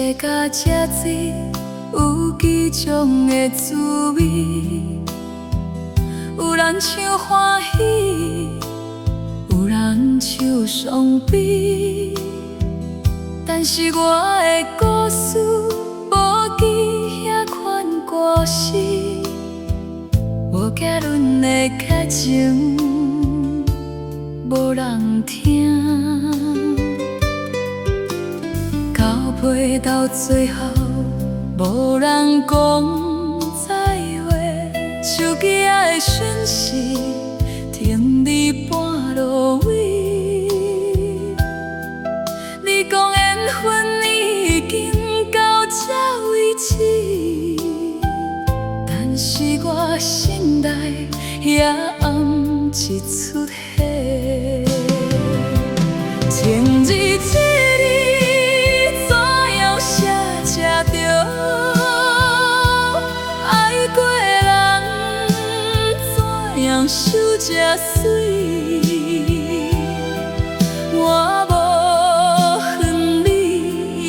茶甲赤水有几种的滋味，有人唱欢喜，有人唱伤悲。但是我的故事无记遐款歌词，无结论的剧情无人听。陪到最后，无人讲再会，手机仔的讯息停伫半路尾。你讲缘分已经到这为止，但是我心内也暗一出血，情字字。守这水，我无恨你，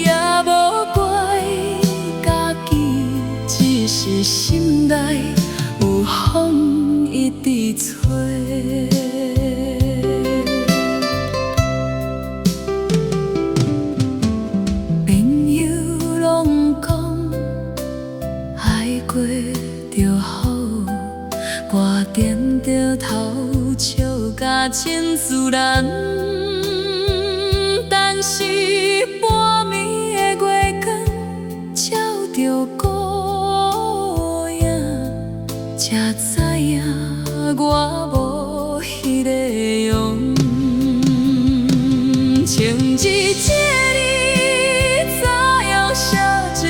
也无怪家己，只是心内有风一直吹。朋友拢讲爱过就好。歌点着头笑甲真自然，但是半暝的月光照着孤影，才知影我无迄个用。情字这里怎样写着？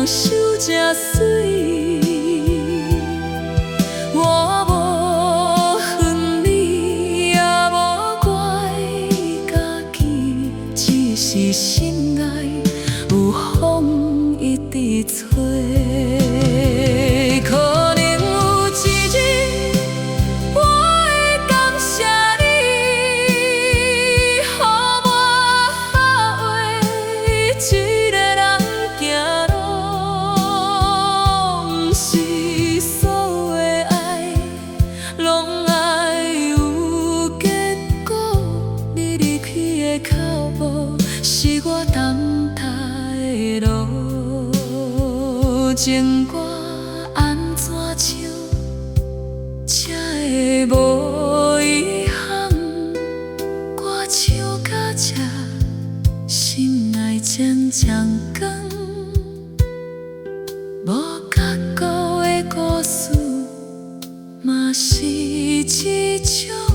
守这水，我无恨你，也无怪家己，只是心内有风一直吹。可能有一日，我会感谢你，予我学会一个人行路。是所有的爱，拢爱有结果。你离开的脚步，是我等待的路。情歌安怎唱，才会无遗憾？歌唱到这，心内渐渐光。无结果的故事，嘛是一种。